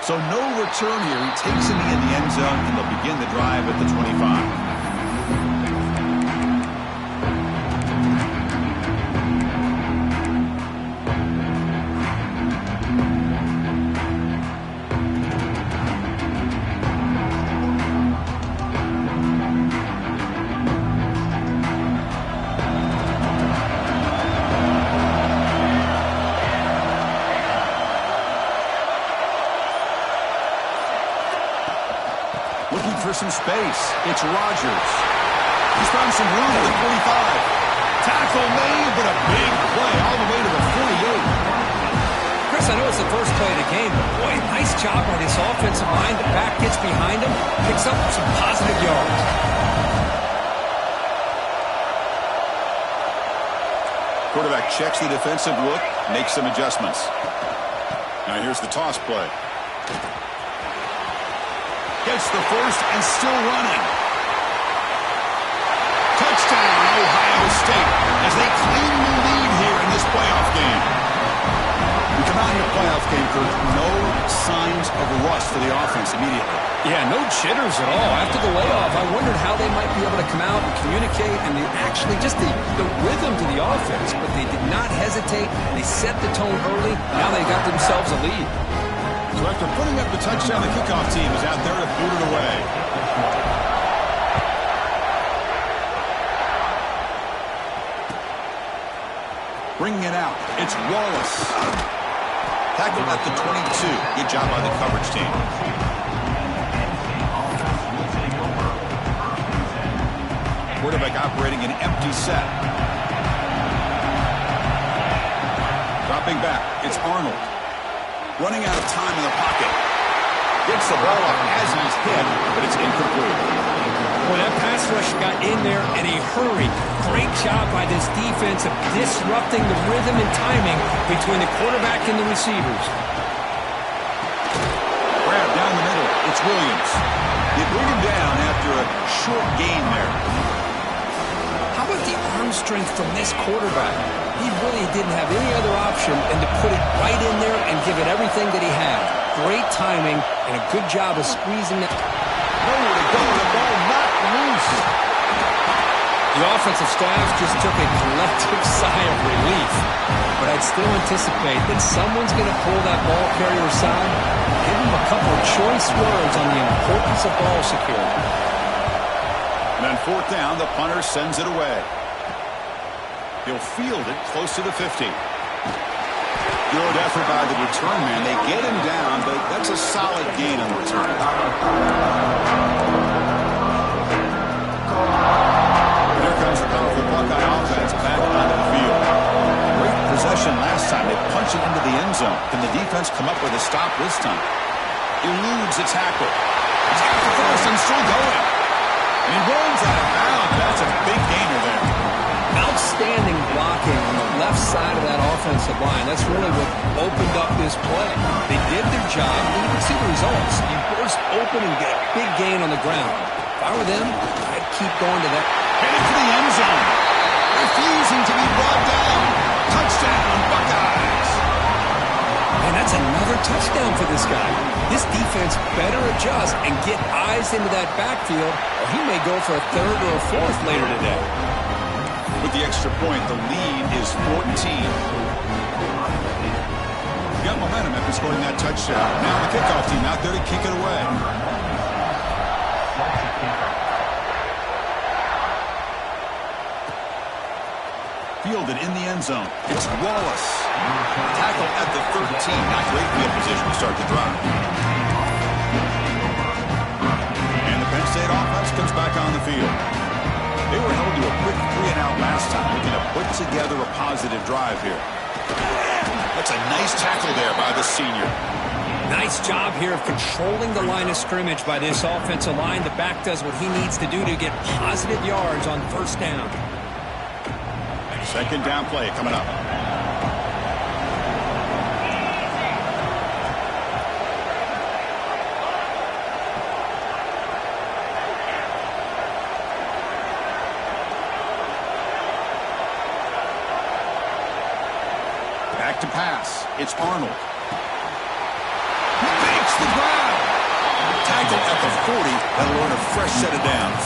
So no return here. He takes it in the end zone, and they'll begin the drive at the 25. Looking for some space. It's Rodgers. He's found some room at the 45. Tackle made, but a big play all the way to the 48. Chris, I know it's the first play of the game, but boy, nice job by this offensive line. The back gets behind him, picks up some positive yards. Quarterback checks the defensive look, makes some adjustments. Now here's the toss play. Gets the first and still running. Touchdown, Ohio State, as they claim the lead here in this playoff game. We come out in the playoff game, Kurt, no signs of rust for the offense immediately. Yeah, no jitters at all. After the layoff, I wondered how they might be able to come out and communicate and actually just the rhythm to the offense, but they did not hesitate. They set the tone early. Now they got themselves a lead. So after putting up the touchdown, the kickoff team is out there to boot it away. Bringing it out, it's Wallace. Tackled at the 22. Good job by the coverage team. Quarterback operating an empty set. Dropping back, it's Arnold. Running out of time in the pocket. Gets the ball up as he's hit, but it's incomplete. Well, that pass rush got in there in a hurry. Great job by this defense of disrupting the rhythm and timing between the quarterback and the receivers. Grab down the middle. It's Williams. They bring him down after a short gain there. How about the arm strength from this quarterback? He really didn't have any other option than to put it right in there and give it everything that he had. Great timing and a good job of squeezing it. Nowhere to go. The ball knocked loose. The offensive staff just took a collective sigh of relief. But I'd still anticipate that someone's going to pull that ball carrier aside, give him a couple of choice words on the importance of ball security. And on fourth down, the punter sends it away. He'll field it close to the 50. Good effort by the return man. They get him down, but that's a solid gain on the return. Here comes the powerful Buckeye offense back onto the field. Great possession last time. They punch it into the end zone. Can the defense come up with a stop this time? Eludes a tackle. Tackle first and still going. And he runs out of bounds. That's a big gainer there. Outstanding blocking on the left side of that offensive line. That's really what opened up this play. They did their job, and you can see the results. You burst open and get a big gain on the ground. If I were them, I'd keep going to that. Headed for the end zone. Refusing to be brought down. Touchdown, Buckeyes. And that's another touchdown for this guy. This defense better adjust and get eyes into that backfield, or he may go for a third or a fourth later today. With the extra point, the lead is 14. Got momentum after scoring that touchdown. Now the kickoff team out there to kick it away. Fielded in the end zone. It's Wallace. Tackle at the 13. Not great field position to start the drive. And the Penn State offense comes back on the field. They were held to a quick 3-and-out last time. Looking to put together a positive drive here. That's a nice tackle there by the senior. Nice job here of controlling the line of scrimmage by this offensive line. The back does what he needs to do to get positive yards on first down. Second down play coming up. Back to pass. It's Arnold. He makes the grab. 40. That'll earn a fresh set of downs.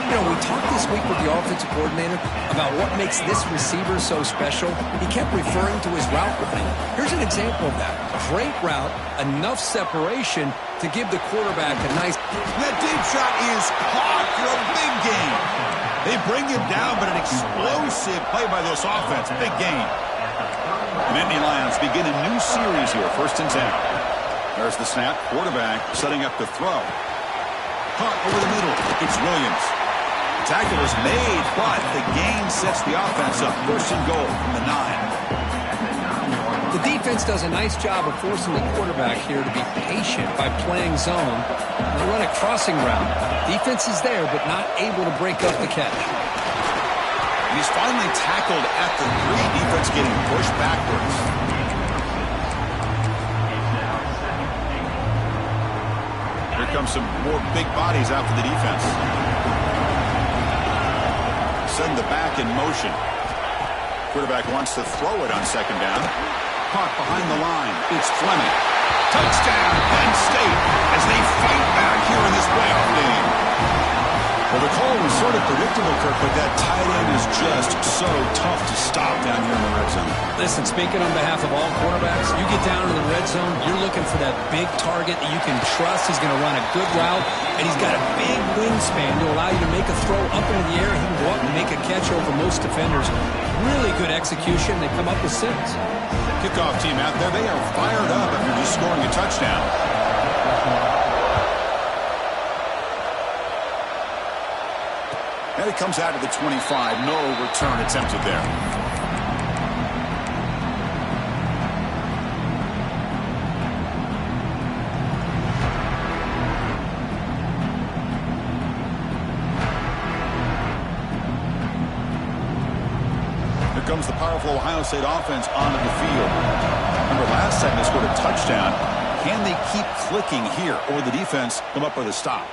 You know, we talked this week with the offensive coordinator about what makes this receiver so special. He kept referring to his route running. Here's an example of that. Great route, enough separation to give the quarterback a nice... That deep shot is caught for a big gain. They bring him down, but an explosive play by this offense. Big gain. The Nittany Lions begin a new series here, 1st and 10. There's the snap. Quarterback setting up the throw. Caught over the middle. It's Williams. Tackle is made, but the gain sets the offense up. 1st and goal from the 9. The defense does a nice job of forcing the quarterback here to be patient by playing zone. They run a crossing route. Defense is there, but not able to break up the catch. He's finally tackled at the 3. Defense getting pushed backwards. Here comes some more big bodies out for the defense. Send the back in motion. Quarterback wants to throw it on 2nd down. Caught behind the line. It's Fleming. Touchdown, Penn State, as they fight back here in this playoff game. Well, the call was sort of predictable, Kirk, but that tight end is just so tough to stop down here in the red zone. Listen, speaking on behalf of all quarterbacks, you get down in the red zone, you're looking for that big target that you can trust. He's going to run a good route, and he's got a big wingspan to allow you to make a throw up into the air. He can go up and make a catch over most defenders. Really good execution. They come up with 6. Kickoff team out there, they are fired up after just scoring a touchdown. And it comes out to the 25. No return attempted there. Here comes the powerful Ohio State offense onto the field. Remember, last time they scored a touchdown. Can they keep clicking here, or the defense come up with a stop?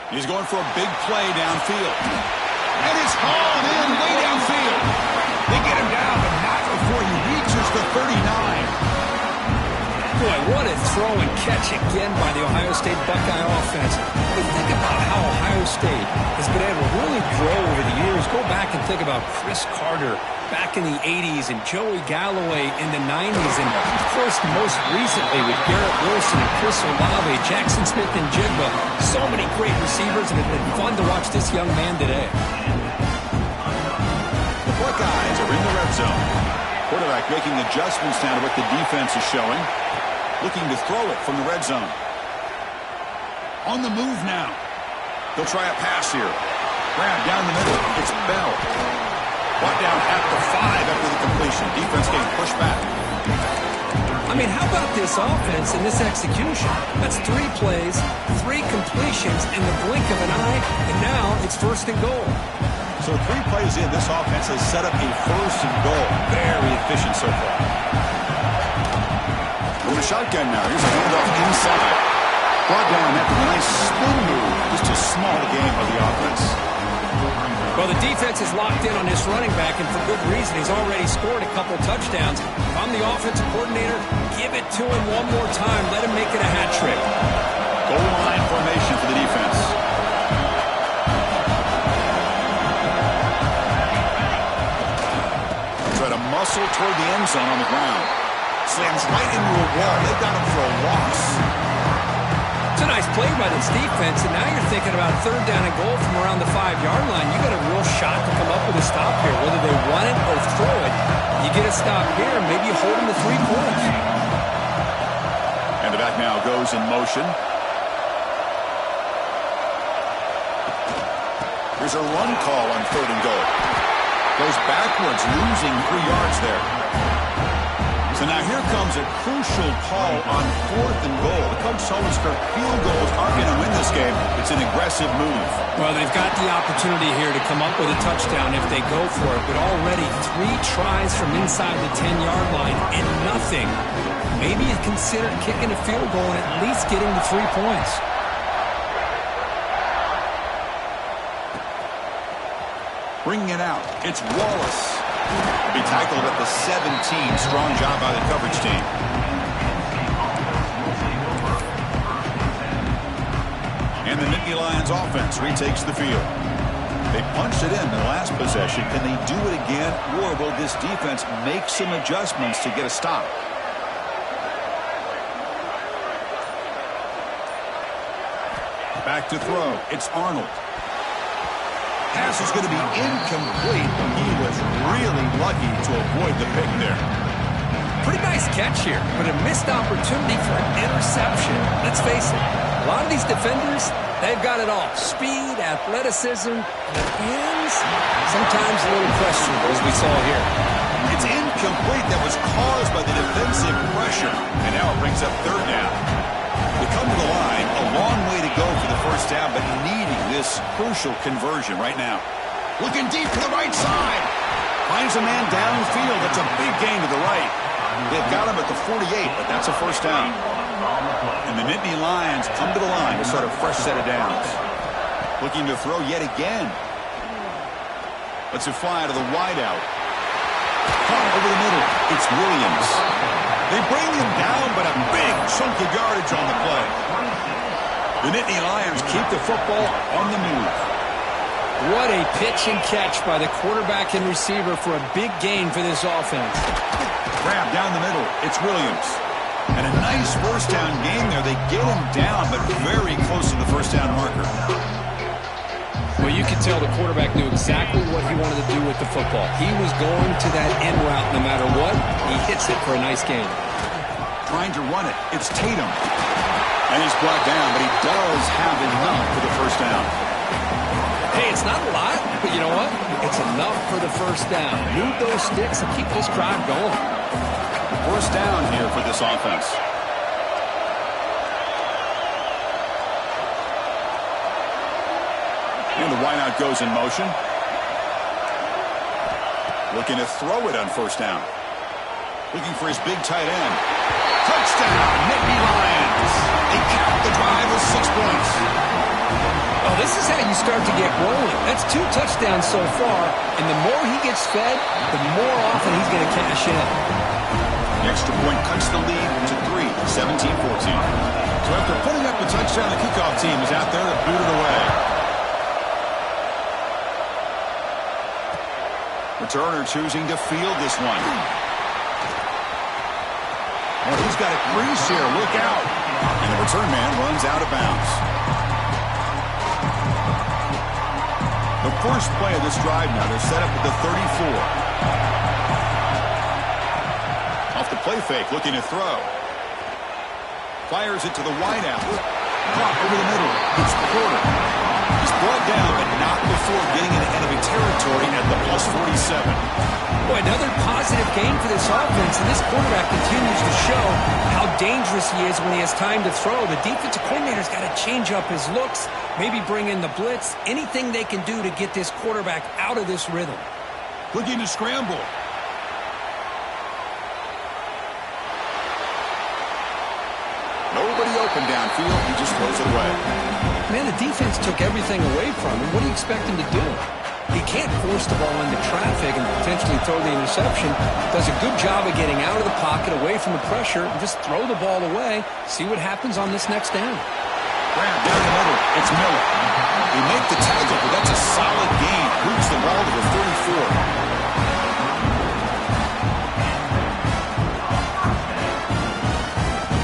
He's going for a big play downfield. And it's hauled in way downfield. They get him down, but not before he reaches the 39. Boy, what a throw and catch again by the Ohio State Buckeye offense. When you think about how Ohio State has been able to really grow over the years, go back and think about Chris Carter back in the 80s and Joey Galloway in the 90s, and, of course, most recently with Garrett Wilson and Chris Olave, Jackson Smith and Jigba. So many great receivers, and it's been fun to watch this young man today. The Buckeyes are in the red zone. Quarterback making adjustments now to what the defense is showing. Looking to throw it from the red zone. On the move now. They'll try a pass here. Grab down the middle. It's Bell. Brought down at the 5 after the completion. Defense getting pushed back. I mean, how about this offense and this execution? That's 3 plays, 3 completions in the blink of an eye, and now it's 1st and goal. So 3 plays in, this offense has set up a 1st and goal. Very efficient so far. From the shotgun now, here's a handoff inside. Brought down after a nice spin move. Just a small game by the offense. Well, the defense is locked in on this running back, and for good reason. He's already scored a couple touchdowns. If I'm the offensive coordinator, give it to him one more time. Let him make it a hat trick. Goal line formation for the defense. Try to muscle toward the end zone on the ground. Slams right into a wall. They've got him for a loss. It's a nice play by this defense, and now you're thinking about 3rd down and goal from around the 5-yard line. You got a real shot to come up with a stop here. Whether they run it or throw it, you get a stop here, and maybe you hold them to 3 points. And the back now goes in motion. Here's a run call on 3rd and goal. Goes backwards, losing 3 yards there. So now here comes a crucial call on 4th and goal. The Coach Sullensker field goals aren't going to win this game. It's an aggressive move. Well, they've got the opportunity here to come up with a touchdown if they go for it. But already 3 tries from inside the 10-yard line and nothing. Maybe you consider kicking a field goal and at least getting the 3 points. Bringing it out. It's Wallace. Be tackled at the 17. Strong job by the coverage team. Lions offense retakes the field. They punched it in the last possession. Can they do it again, or will this defense make some adjustments to get a stop? Back to throw. It's Arnold. Pass is going to be incomplete. He was really lucky to avoid the pick there. Pretty nice catch here, but a missed opportunity for an interception. Let's face it, a lot of these defenders, they've got it all. Speed, athleticism, and the hands, sometimes a little questionable, as we saw here. It's incomplete. That was caused by the defensive pressure. And now it brings up third down. We come to the line, a long way to go for the first down, but needing this crucial conversion right now. Looking deep to the right side. Finds a man downfield. That's a big gain to the right. They've got him at the 48, but that's a first down. And the Nittany Lions come to the line to start a fresh set of downs. Looking to throw yet again. Let's it fly to the wideout. Caught over the middle. It's Williams. They bring him down, but a big chunk of yardage on the play. The Nittany Lions keep the football on the move. What a pitch and catch by the quarterback and receiver for a big gain for this offense. Grab down the middle. It's Williams. And a nice first down game there. They get him down, but very close to the first down marker. Well, you could tell the quarterback knew exactly what he wanted to do with the football. He was going to that end route no matter what. He hits it for a nice gain. Trying to run it. It's Tatum. And he's brought down, but he does have enough for the first down. Hey, it's not a lot, but you know what? It's enough for the first down. Move those sticks and keep this drive going. First down here for this offense. And the wideout goes in motion. Looking to throw it on first down. Looking for his big tight end. Touchdown, Nittany Lions. They cap the drive with 6 points. Oh, this is how you start to get rolling. That's 2 touchdowns so far, and the more he gets fed, the more often he's going to cash in. The extra point cuts the lead to 3, 17-14. So after putting up the touchdown, the kickoff team is out there to boot it away. Returner choosing to field this one. Oh, he's got a crease here. Look out. And the return man runs out of bounds. The first play of this drive now, they're set up at the 34. Off the play fake, looking to throw. Fires it to the wideout. Caught over the middle. It's Porter. He's brought down, but not before getting into enemy territory at the plus 47. Boy, another positive game for this offense, and this quarterback continues to show how dangerous he is when he has time to throw. The defensive coordinator's got to change up his looks, maybe bring in the blitz, anything they can do to get this quarterback out of this rhythm. Looking to scramble. Nobody open downfield. He just throws it away. Man, the defense took everything away from him. What do you expect him to do? He can't force the ball into traffic and potentially throw the interception. Does a good job of getting out of the pocket, away from the pressure, and just throw the ball away. See what happens on this next down. Grab down the middle. It's Miller. They make the tackle, but that's a solid gain. Moves the ball to the 34.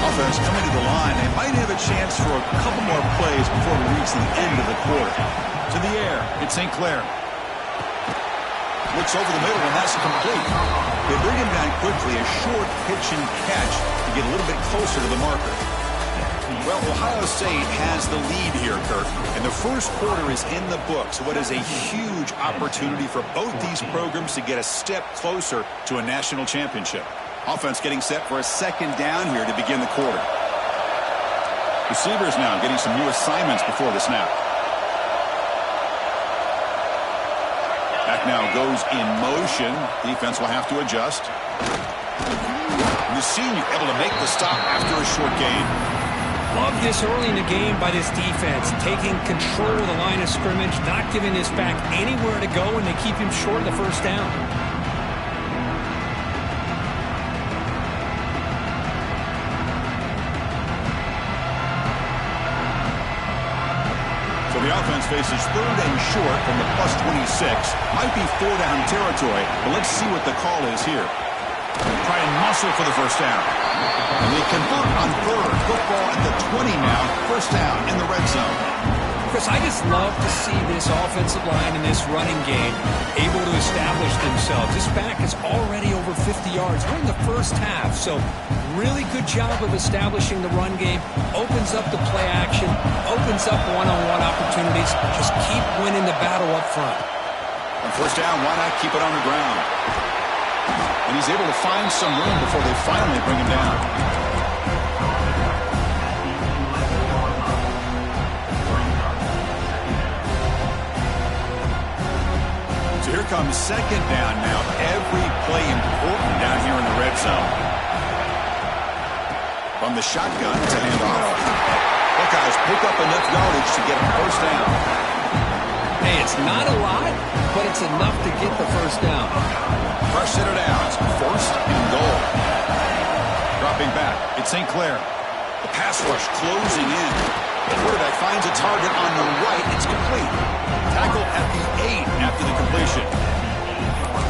Offense coming to the line. They might have a chance for a couple more plays before we reach the end of the quarter. To the air. It's St. Clair. Looks over the middle, and that's complete. They bring him down quickly. A short pitch and catch to get a little bit closer to the marker. Well, Ohio State has the lead here, Kirk, and the first quarter is in the books. What is a huge opportunity for both these programs to get a step closer to a national championship. Offense getting set for a second down here to begin the quarter. Receivers now getting some new assignments before the snap. Back now goes in motion. Defense will have to adjust. And the senior able to make the stop after a short gain. Love this early in the game by this defense, taking control of the line of scrimmage, not giving this back anywhere to go, and they keep him short of the first down. offense faces third and short from the plus 26. Might be 4-down territory, but let's see what the call is here. Try and muscle for the first down. And they convert on third. Football at the 20 now. First down in the red zone. Chris, I just love to see this offensive line and this running game able to establish themselves. This back is already over 50 yards. We're in the first half, so really good job of establishing the run game. Opens up the play action, opens up one-on-one opportunities. Just keep winning the battle up front. On first down, why not keep it on the ground? And he's able to find some room before they finally bring him down. So here comes second down now. Every play important down here in the red zone. From the shotgun to handoff. Buckeyes pick up enough yardage to get a first down. Hey, it's not a lot, but it's enough to get the first down. Fresh set of downs. First and goal. Dropping back. It's St. Clair. The pass rush closing in. The quarterback finds a target on the right. It's complete. Tackle at the 8 after the completion.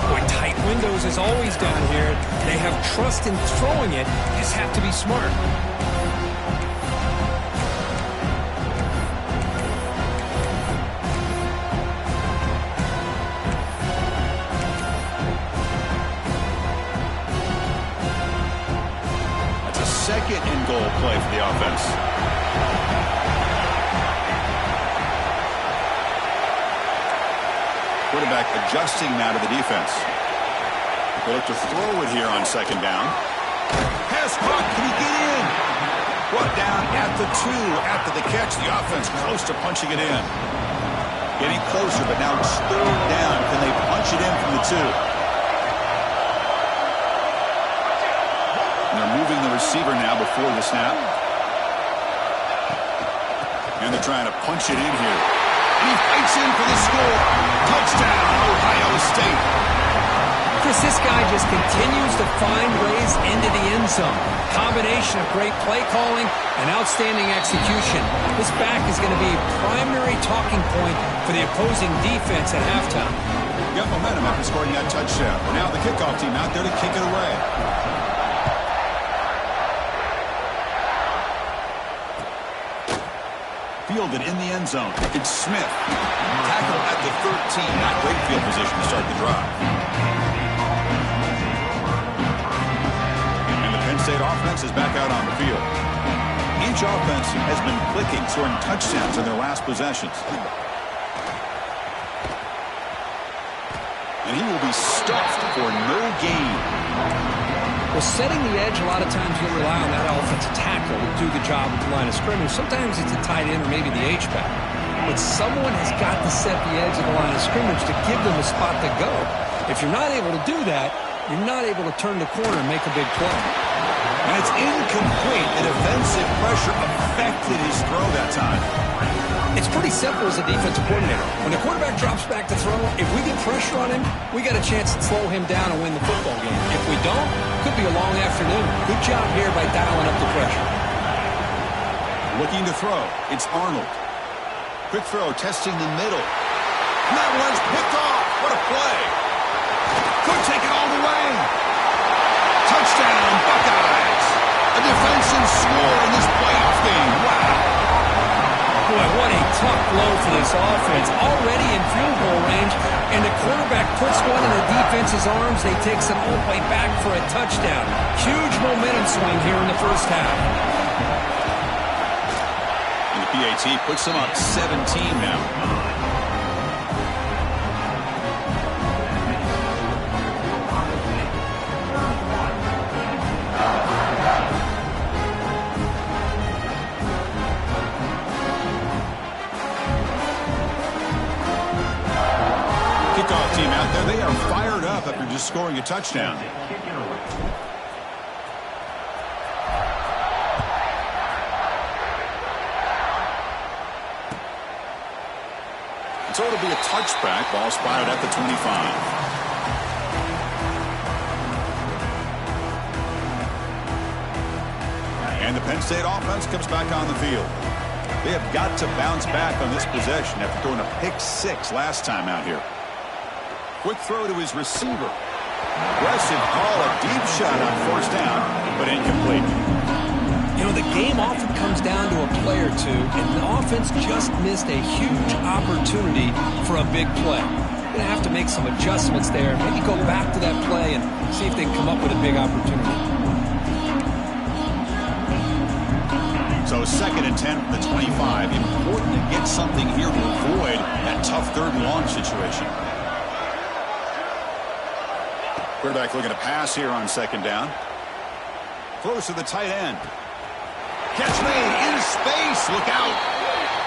Boy, tight windows as always down here. They have trust in throwing it. You just have to be smart. That's a second and goal play for the offense. Quarterback adjusting now to the defense. They look to throw it here on second down. Pass caught. Can he get in? Brought down at the 2 after the catch. The offense close to punching it in. Getting closer, but now it's third down. Can they punch it in from the 2? And they're moving the receiver now before the snap. And they're trying to punch it in here. And he fights in for the score. Touchdown, Ohio State. Chris, this guy just continues to find ways into the end zone. Combination of great play calling and outstanding execution. This back is going to be a primary talking point for the opposing defense at halftime. Got momentum after scoring that touchdown. Now the kickoff team out there to kick it away. Fielded in the end zone. It's Smith. Tackle at the 13. Not great field position to start the drive. And the Penn State offense is back out on the field. Each offense has been clicking, scoring touchdowns in their last possessions. And he will be stuffed for no gain. Well, setting the edge, a lot of times you'll rely on that offensive tackle to do the job at the line of scrimmage. Sometimes it's a tight end or maybe the H-back. But someone has got to set the edge of the line of scrimmage to give them a spot to go. If you're not able to do that, you're not able to turn the corner and make a big play. And it's incomplete. The defensive pressure affected his throw that time. It's pretty simple as a defensive coordinator. When the quarterback drops back to throw, if we get pressure on him, we got a chance to slow him down and win the football game. If we don't, could be a long afternoon. Good job here by dialing up the pressure. Looking to throw. It's Arnold. Quick throw, testing the middle. And that one's picked off. What a play. Could take it all the way. Touchdown, Buckeyes. A defensive score in this playoff game. Wow. Boy, what a tough blow for this offense. Already in field goal range, and the quarterback puts one in the defense's arms. They takes it all the way back for a touchdown. Huge momentum swing here in the first half. And the PAT puts them up 17 now. Kickoff team out there. They are fired up after just scoring a touchdown. So it'll be a touchback. Ball spotted at the 25. And the Penn State offense comes back on the field. They have got to bounce back on this possession after throwing a pick-6 last time out here. Quick throw to his receiver. Aggressive call, a deep shot on first down, but incomplete. You know, the game often comes down to a play or two, and the offense just missed a huge opportunity for a big play. Going to have to make some adjustments there, maybe go back to that play and see if they can come up with a big opportunity. So 2nd and 10 from the 25. Important to get something here to avoid that tough 3rd and long situation. Quarterback looking to pass here on 2nd down. Close to the tight end. Catch made in space. Look out.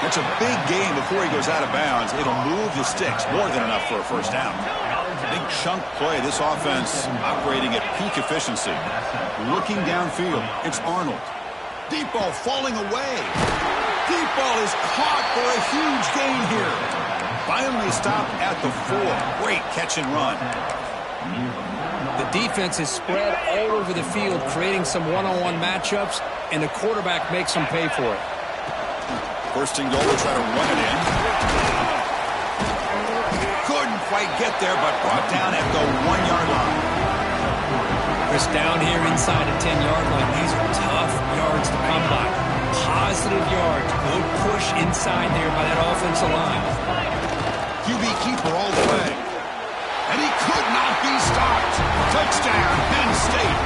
That's a big gain before he goes out of bounds. It'll move the sticks. More than enough for a first down. Big chunk play. This offense operating at peak efficiency. Looking downfield. It's Arnold. Deep ball falling away. Deep ball is caught for a huge gain here. Finally stopped at the 4. Great catch and run. The defense is spread all over the field, creating some one-on-one matchups, and the quarterback makes them pay for it. 1st and goal to try to run it in. Couldn't quite get there, but brought down at the 1-yard line. Chris, down here inside the 10-yard line, these are tough yards to come by. Positive yards. Good push inside there by that offensive line. QB keeper all the way. And he could not be stopped. Touchdown, Penn State.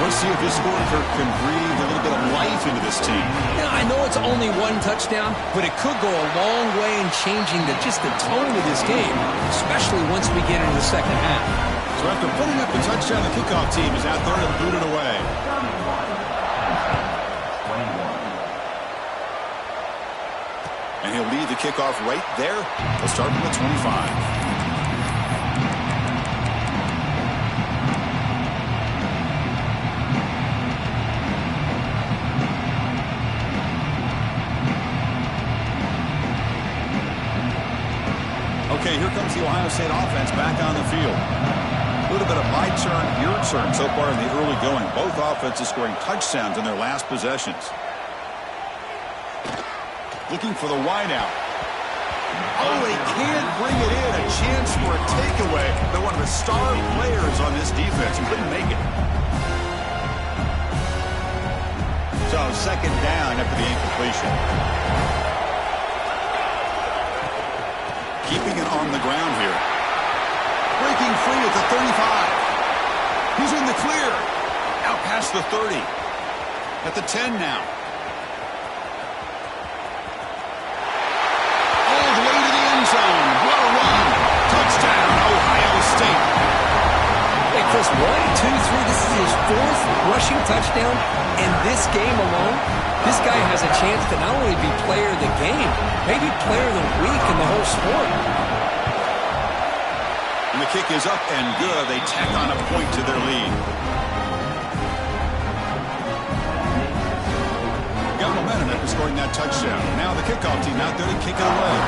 Let's see if this scorecard can breathe a little bit of life into this team. Yeah, I know it's only 1 touchdown, but it could go a long way in changing just the tone of this game, especially once we get into the 2nd half. So after putting up the touchdown, the kickoff team is out there to boot it away. And he'll lead the kickoff right there. We'll start from the 25. Okay, here comes the Ohio State offense back on the field. A little bit of my turn, your turn so far in the early going. Both offenses scoring touchdowns in their last possessions. Looking for the wideout. Oh, they can't bring it in. A chance for a takeaway. They're one of the star players on this defense and couldn't make it. So 2nd down after the incompletion. Keeping it on the ground here. Breaking free at the 35. He's in the clear. Out past the 30. At the 10 now. All the way to the end zone. What a run. Touchdown, Ohio State. Hey, Chris, 1, 2, 3. This is his 4th rushing touchdown. And this game alone, this guy has a chance to not only be player of the game, maybe player of the week in the whole sport. And the kick is up and good. They tack on a point to their lead. Got momentum after scoring that touchdown. Now the kickoff team out there to kick it away.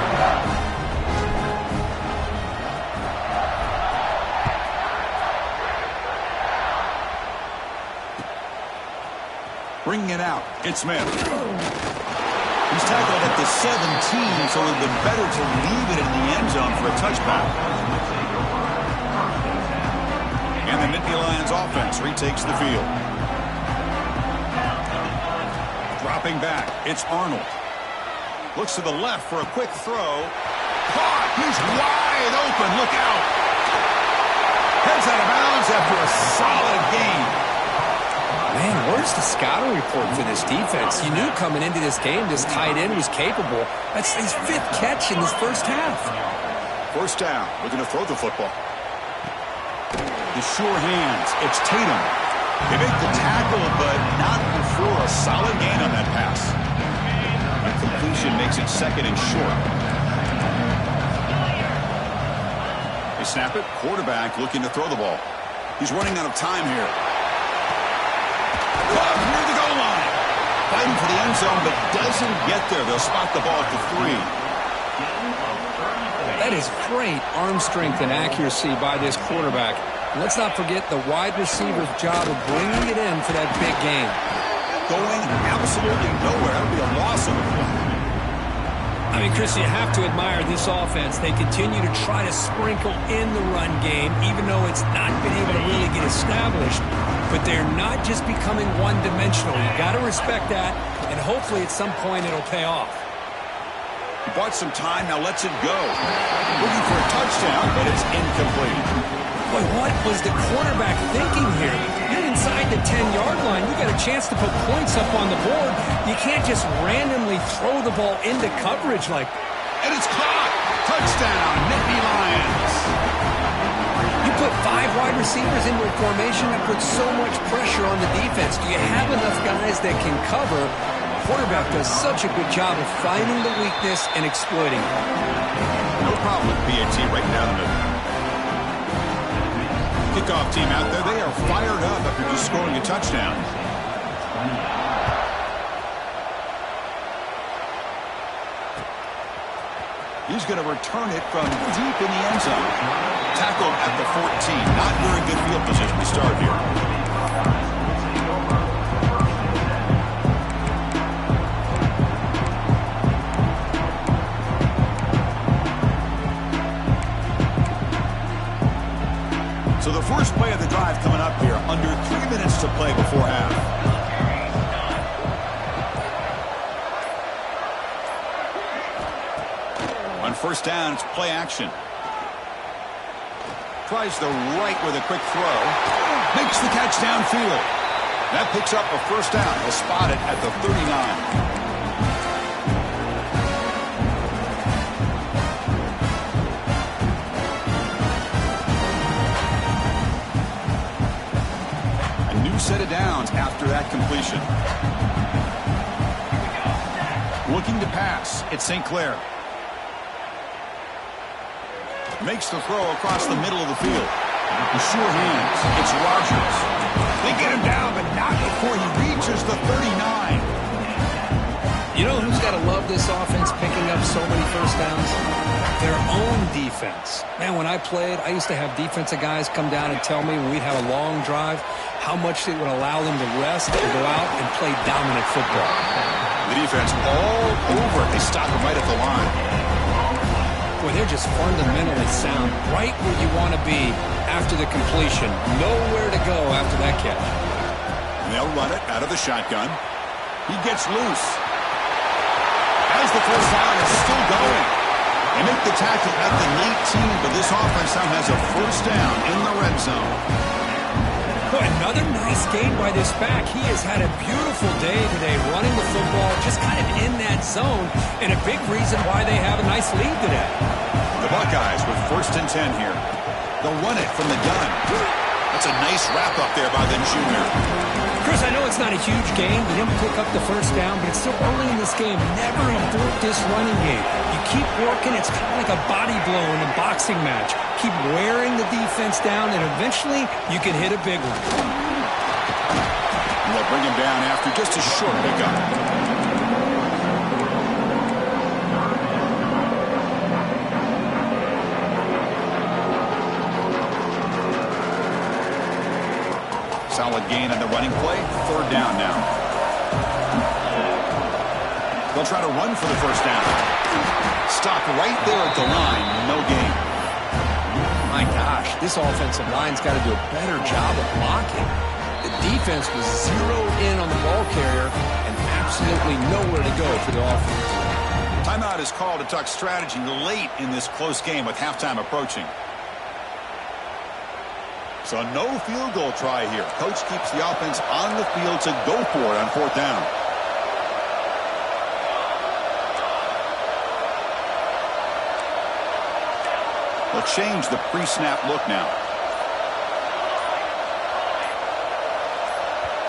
Bringing it out. It's Smith. He's tackled at the 17, so it would have been better to leave it in the end zone for a touchback. And the Nittany Lions offense retakes the field. Dropping back, it's Arnold. Looks to the left for a quick throw. Caught! He's wide open. Look out! Heads out of bounds after a solid gain. Man, where's the scouting report for this defense? You knew coming into this game this tight end was capable. That's his 5th catch in this first half. First down. Looking to throw the football. The sure hands. It's Tatum. They make the tackle, but not before a solid gain on that pass. That completion makes it 2nd and short. They snap it. Quarterback looking to throw the ball. He's running out of time here. Caught near the goal line. Fighting for the end zone, but doesn't get there. They'll spot the ball at the 3. That is great arm strength and accuracy by this quarterback. And let's not forget the wide receiver's job of bringing it in for that big game. going absolutely nowhere. That would be a loss of a play. I mean, Chris, you have to admire this offense. They continue to try to sprinkle in the run game, even though it's not been able to really get established. But they're not just becoming one-dimensional. You got to respect that, and hopefully at some point it'll pay off. He bought some time, now lets it go. Looking for a touchdown, but it's incomplete. Boy, what was the quarterback thinking here? You're inside the 10-yard line. You got a chance to put points up on the board. You can't just randomly throw the ball into coverage like that. And it's caught. Touchdown, Nittany Lions. You put 5 wide receivers into a formation that puts so much pressure on the defense. Do you have enough guys that can cover? Quarterback does such a good job of finding the weakness and exploiting it. No problem with PAT right down the middle. Kickoff team out there, they are fired up after just scoring a touchdown. He's going to return it from deep in the end zone. Tackled at the 14. Not very good field position to start here. So the first play of the drive coming up here, under 3 minutes to play before half. On first down, it's play action. Tries the right with a quick throw. Makes the catch downfield. That picks up a first down. He'll spot it at the 39. Set of downs after that completion. Looking to pass. It's St. Clair. Makes the throw across the middle of the field. With sure hands. It's Rogers. They get him down, but not before he reaches the 39. You know who's got to love this offense picking up so many first downs? Their own defense. Man, when I played, I used to have defensive guys come down and tell me when we'd have a long drive how much it would allow them to rest and go out and play dominant football. The defense all over it. They stop him right at the line. Boy, they're just fundamentally sound, right where you want to be after the completion. Nowhere to go after that catch. And they'll run it out of the shotgun. He gets loose. As the first down is still going. They make the tackle at the 19, but this offense now has a first down in the red zone. Boy, another nice game by this back. He has had a beautiful day today running the football, just kind of in that zone, and a big reason why they have a nice lead today. The Buckeyes with first and 10 here. They'll run it from the gun. That's a nice wrap-up there by the junior. Chris, I know it's not a huge game. You didn't pick up the first down, but it's still early in this game. Never abort this running game. You keep working. It's kind of like a body blow in a boxing match. Keep wearing the defense down, and eventually you can hit a big one. And they'll bring him down after just a short pickup. Solid gain on the running play. Third down now. They'll try to run for the first down. Stop right there at the line. No gain. My gosh, this offensive line's got to do a better job of blocking. The defense was zeroed in on the ball carrier and absolutely nowhere to go for the offense. Timeout is called to talk strategy late in this close game with halftime approaching. So no field goal try here. Coach keeps the offense on the field to go for it on fourth down. They'll change the pre-snap look now.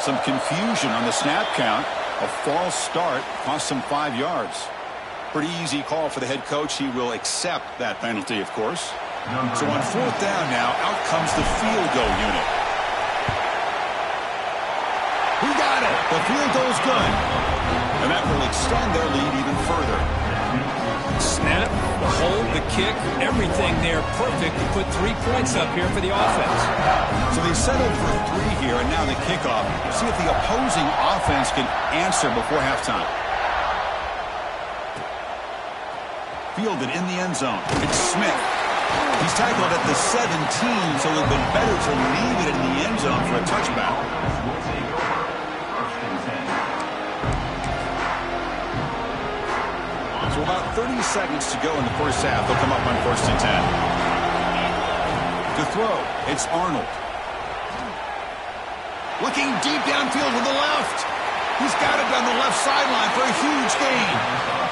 Some confusion on the snap count. A false start cost them 5 yards. Pretty easy call for the head coach. He will accept that penalty, of course. So on fourth down now, out comes the field goal unit. We got it. The field goal's good. And that will extend their lead even further. Snap, the hold, the kick, everything there perfect to put 3 points up here for the offense. So they settled for 3 here, and now the kickoff. See if the opposing offense can answer before halftime. Fielded in the end zone. It's Smith. He's tackled at the 17, so it would have been better to leave it in the end zone for a touchback. So about 30 seconds to go in the first half. They'll come up on 1st and 10. To throw, it's Arnold. Looking deep downfield with the left. He's got it down the left sideline for a huge gain.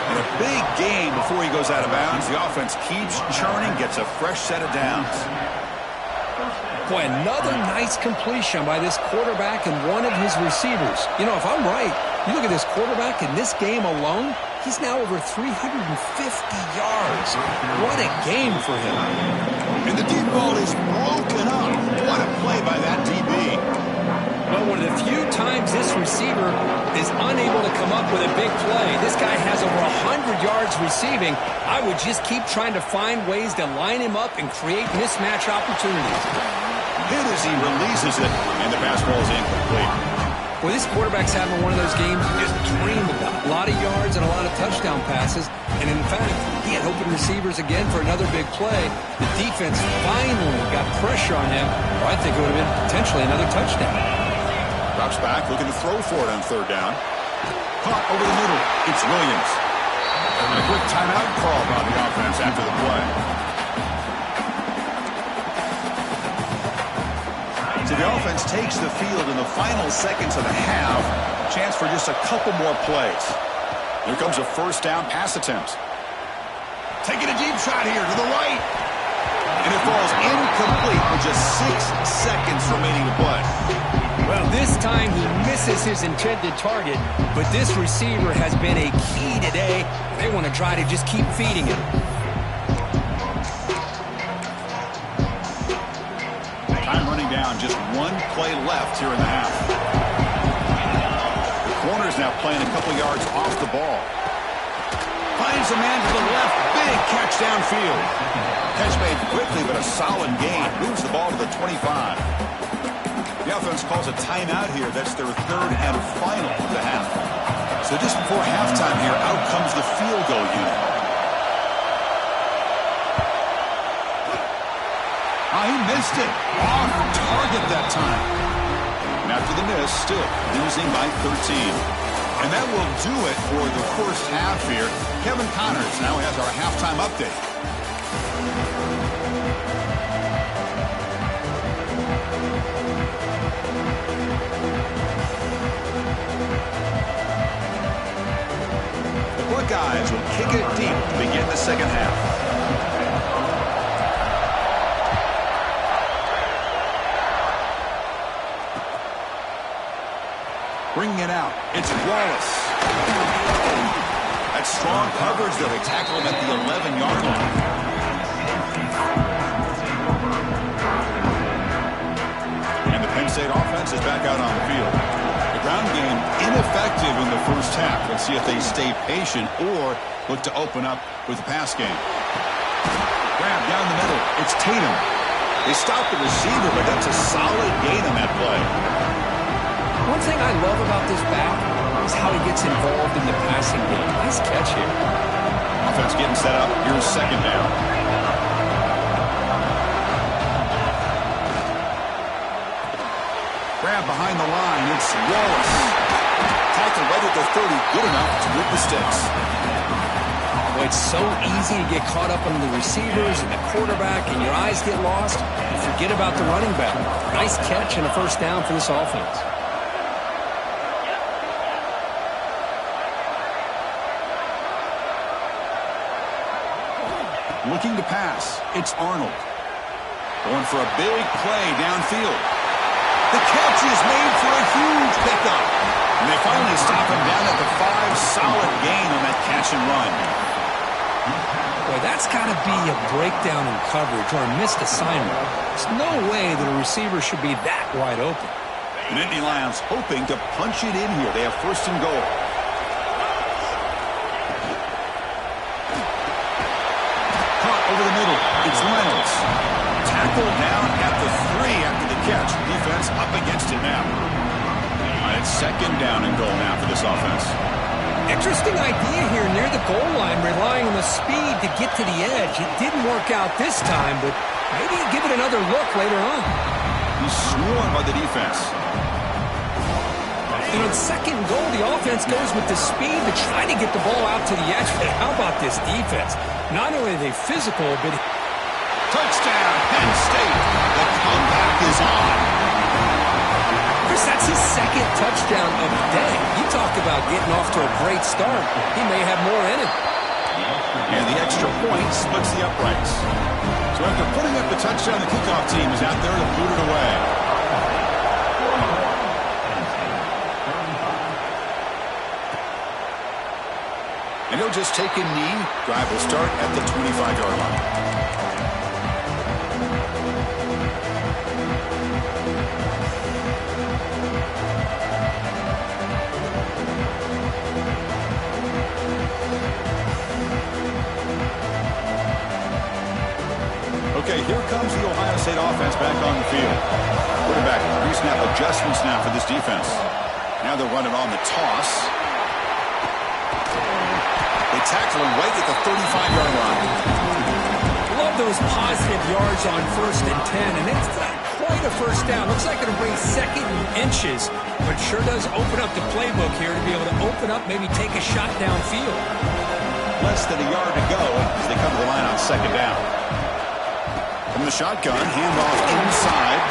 And a big gain before he goes out of bounds. The offense keeps churning, gets a fresh set of downs. Boy, another nice completion by this quarterback and one of his receivers. You know, if I'm right, you look at this quarterback in this game alone, he's now over 350 yards. What a game for him. And the deep ball is broken up. What a play by that DB. Well, one of the few times this receiver is unable to come up with a big play. This guy has over 100 yards receiving. I would just keep trying to find ways to line him up and create mismatch opportunities. Hit as he releases it, and the pass ball is incomplete. Well, this quarterback's having one of those games you just dream about. A lot of yards and a lot of touchdown passes. And in fact, he had open receivers again for another big play. The defense finally got pressure on him, or I think it would have been potentially another touchdown. Drops back, looking to throw for it on 3rd down. Caught over the middle. It's Williams. And a quick timeout call by the offense after the play. So the offense takes the field in the final seconds of the half. Chance for just a couple more plays. Here comes a 1st down pass attempt. Taking a deep shot here to the right. And it falls incomplete with just 6 seconds remaining to play. Well, this time he misses his intended target, but this receiver has been a key today. They want to try to just keep feeding him. Time running down, just 1 play left here in the half. The corner's now playing a couple yards off the ball. Finds a man to the left, big catch downfield. Catch made quickly, but a solid gain. Moves the ball to the 25. The offense calls a timeout here. That's their 3rd and final of the half. So just before halftime here, out comes the field goal unit. He missed it. Off target that time. And after the miss, still losing by 13. And that will do it for the first half here. Kevin Connors now has our halftime update. The Buckeyes will kick it deep to begin the second half. Bringing it out. It's Wallace. That's strong coverage, though. They tackle him at the 11-yard line. And the Penn State offense is back out on the field. The ground game ineffective in the first half. Let's see if they stay patient or look to open up with the pass game. Grab down the middle. It's Tatum. They stop the receiver, but that's a solid gain on that play. One thing I love about this back is how he gets involved in the passing game. Nice catch here. Offense getting set up. Here's 2nd down. Grab behind the line. It's Wallace. Tackled right at the 30. Good enough to whip the sticks. Boy, it's so easy to get caught up on the receivers and the quarterback, and your eyes get lost. You forget about the running back. Nice catch and a 1st down for this offense. Looking to pass. It's Arnold. Going for a big play downfield. The catch is made for a huge pickup. And they finally stop him down at the 5. Solid gain on that catch and run. Boy, that's got to be a breakdown in coverage or a missed assignment. There's no way that a receiver should be that wide open. And Nittany Lions hoping to punch it in here. They have 1st and goal. tackle down at the 3 after the catch. Defense up against it now. It's second down and goal now for this offense. Interesting idea here near the goal line, relying on the speed to get to the edge. It didn't work out this time, but maybe give it another look later on. He's swarmed by the defense. And on second goal, the offense goes with the speed to try to get the ball out to the edge. But how about this defense? Not only are they physical, but... Touchdown, Penn State. The comeback is on. Chris, that's his second touchdown of the day. You talk about getting off to a great start. He may have more in it. And the extra point splits the uprights. So after putting up the touchdown, the kickoff team is out there to boot it away. And he'll just take a knee. Drive will start at the 25-yard line. Okay, here comes the Ohio State offense back on the field. Quarterback pre-snap adjustments now for this defense. Now they're running on the toss. They tackle him right at the 35-yard line. Love those positive yards on 1st and 10, and it's not quite a first down. Looks like it'll bring second and inches, but sure does open up the playbook here to be able to open up, maybe take a shot downfield. Less than a yard to go as they come to the line on second down. From the shotgun, handoff inside.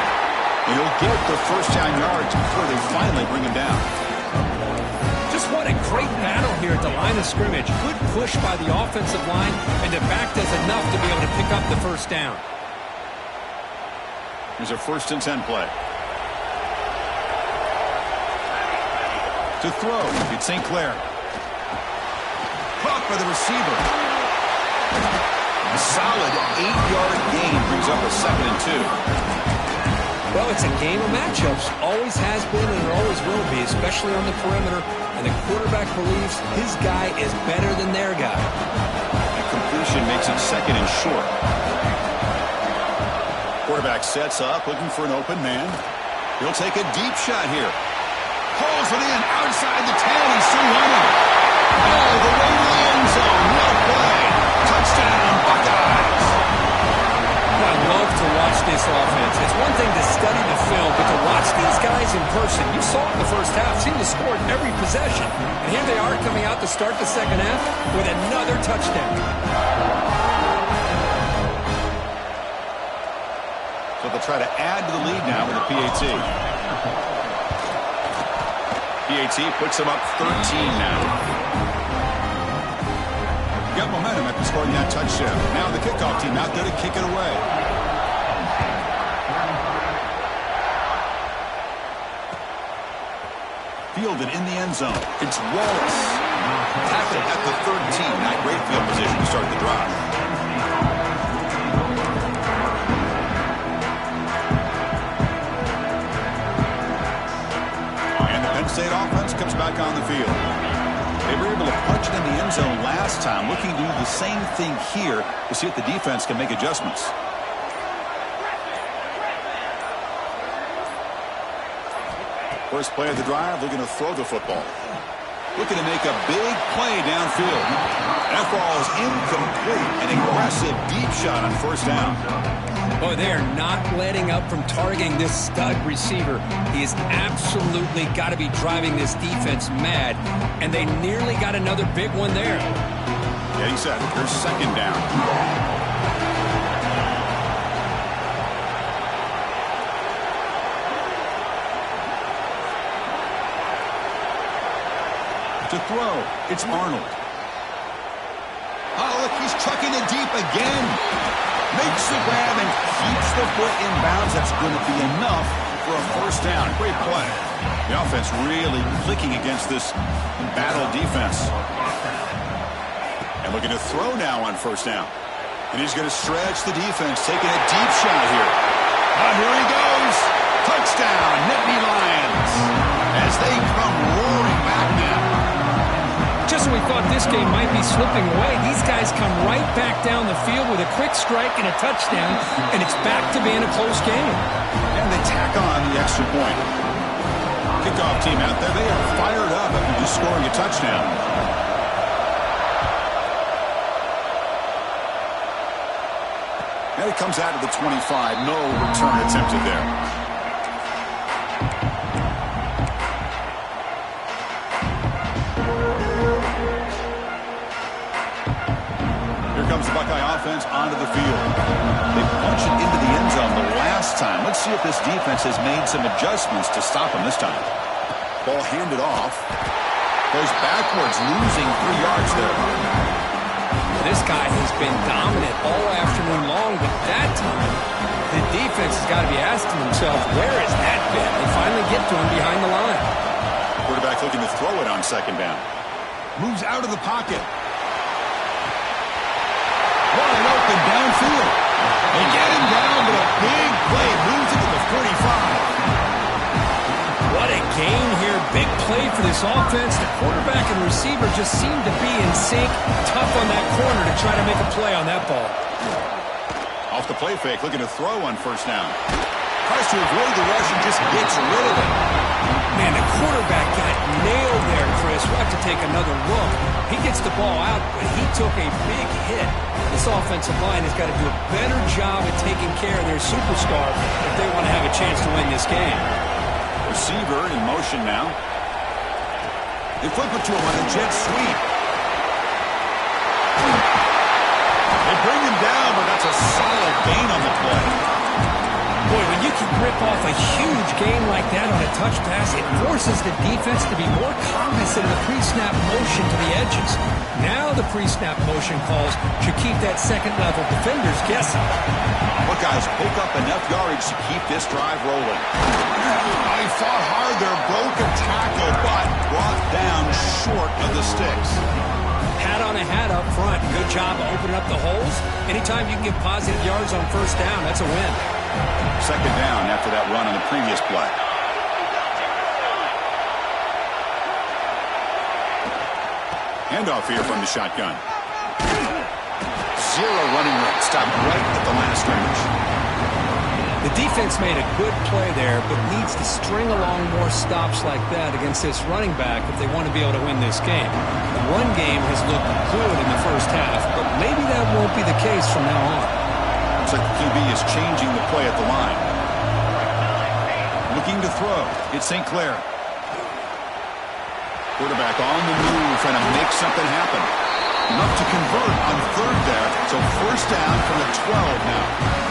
And he'll get the first down yards before they finally bring him down. Just what a great battle here at the line of scrimmage. Good push by the offensive line, and the back does enough to be able to pick up the first down. Here's a 1st and 10 play. To throw, it's St. Clair. Caught by the receiver. A solid 8-yard gain brings up a 2nd and 2. Well, it's a game of matchups. Always has been and it always will be, especially on the perimeter. And the quarterback believes his guy is better than their guy. That completion makes it 2nd and short. Quarterback sets up, looking for an open man. He'll take a deep shot here. Pulls it in outside the 10. He's still running. Oh, the way to the end zone. What play. Touchdown, Buckeyes. I love to watch this offense. It's one thing to study the film, but to watch these guys in person, you saw it in the first half, seemed to score every possession. And here they are coming out to start the second half with another touchdown. So they'll try to add to the lead now with a PAT. PAT puts them up 13 now. Got momentum after scoring that touchdown. Now the kickoff team out there to kick it away. Fielded in the end zone. It's Wallace. Tackled at the 13. Not great field position to start the drive. And the Penn State offense comes back on the field. They were able to punch it in the end zone last time, looking to do the same thing here to see if the defense can make adjustments. First play of the drive, looking to throw the football. Looking to make a big play downfield. That ball is incomplete. An aggressive deep shot on 1st down. Boy, they are not letting up from targeting this stud receiver. He has absolutely got to be driving this defense mad, and they nearly got another big one there. Yeah, he said, here's 2nd down. To throw, it's Arnold. Oh, look, he's chucking it deep again. Makes the grab and keeps the foot in bounds. That's going to be enough for a 1st down. Great play. The offense really clicking against this battle defense. And looking to throw now on 1st down. And he's going to stretch the defense, taking a deep shot here. Oh, here he goes. Touchdown, Nittany Lions. As they come roaring back now. Just when we thought this game might be slipping away, these guys come right back down the field with a quick strike and a touchdown, and it's back to being a close game. And they tack on the extra point. Kickoff team out there, they are fired up after just scoring a touchdown. And it comes out of the 25. No return attempted there. Here comes the Buckeye offense onto the field. They punch it into the end zone the last time. Let's see if this defense has made some adjustments to stop them this time. Ball handed off. Goes backwards, losing 3 yards there. This guy has been dominant all afternoon long, but that time, the defense has got to be asking themselves, where has that been? They finally get to him behind the line. Quarterback looking to throw it on second down. Moves out of the pocket. Wide open downfield. They get him down, but a big play moves it to the 45. What a game here. Big play for this offense. The quarterback and receiver just seem to be in sync. Tough on that corner to try to make a play on that ball. Off the play fake, looking to throw on first down. Tries to avoid the rush and just gets rid of it. Man, the quarterback got nailed there, Chris. We'll have to take another look. He gets the ball out, but he took a big hit. This offensive line has got to do a better job at taking care of their superstar if they want to have a chance to win this game. Receiver in motion now. They flip it to him on a jet sweep. They bring him down, but that's a solid gain on the play. Boy, when you can rip off a huge gain like that on a touch pass, it forces the defense to be more cognizant of the pre-snap motion to the edges. Now the pre-snap motion calls should keep that second-level defenders guessing. Buckeyes pick up enough yardage to keep this drive rolling. He fought hard there, broke a tackle, but brought down short of the sticks. Hat on a hat up front. Good job of opening up the holes. Anytime you can get positive yards on first down, that's a win. Second down after that run on the previous play. Handoff here from the shotgun. Zero running room. Stopped right at the line of scrimmage. The defense made a good play there, but needs to string along more stops like that against this running back if they want to be able to win this game. The run game has looked good in the first half, but maybe that won't be the case from now on. Looks like the QB is changing the play at the line. Looking to throw. It's St. Clair. Quarterback on the move, trying to make something happen. Enough to convert on third there, so first down from the 12 now.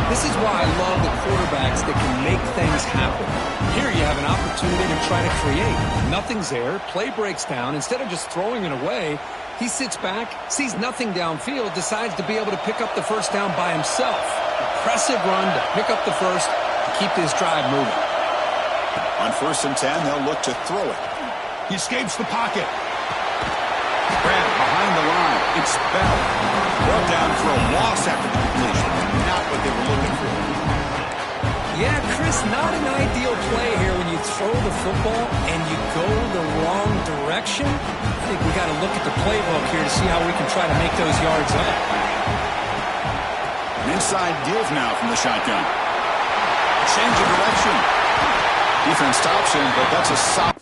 This is why I love the quarterbacks that can make things happen. Here you have an opportunity to try to create. Nothing's there. Play breaks down. Instead of just throwing it away, he sits back, sees nothing downfield, decides to be able to pick up the first down by himself. Impressive run to pick up the first to keep this drive moving. On 1st and 10, they'll look to throw it. He escapes the pocket. Grab behind the line. It's Bell. Brought down for a loss after the completion. Not what they were looking for. Yeah, Chris, not an ideal play here when you throw the football and you go the wrong direction. I think we got to look at the playbook here to see how we can try to make those yards up. An inside give now from the shotgun. Change of direction. Defense stops him, but that's a stop.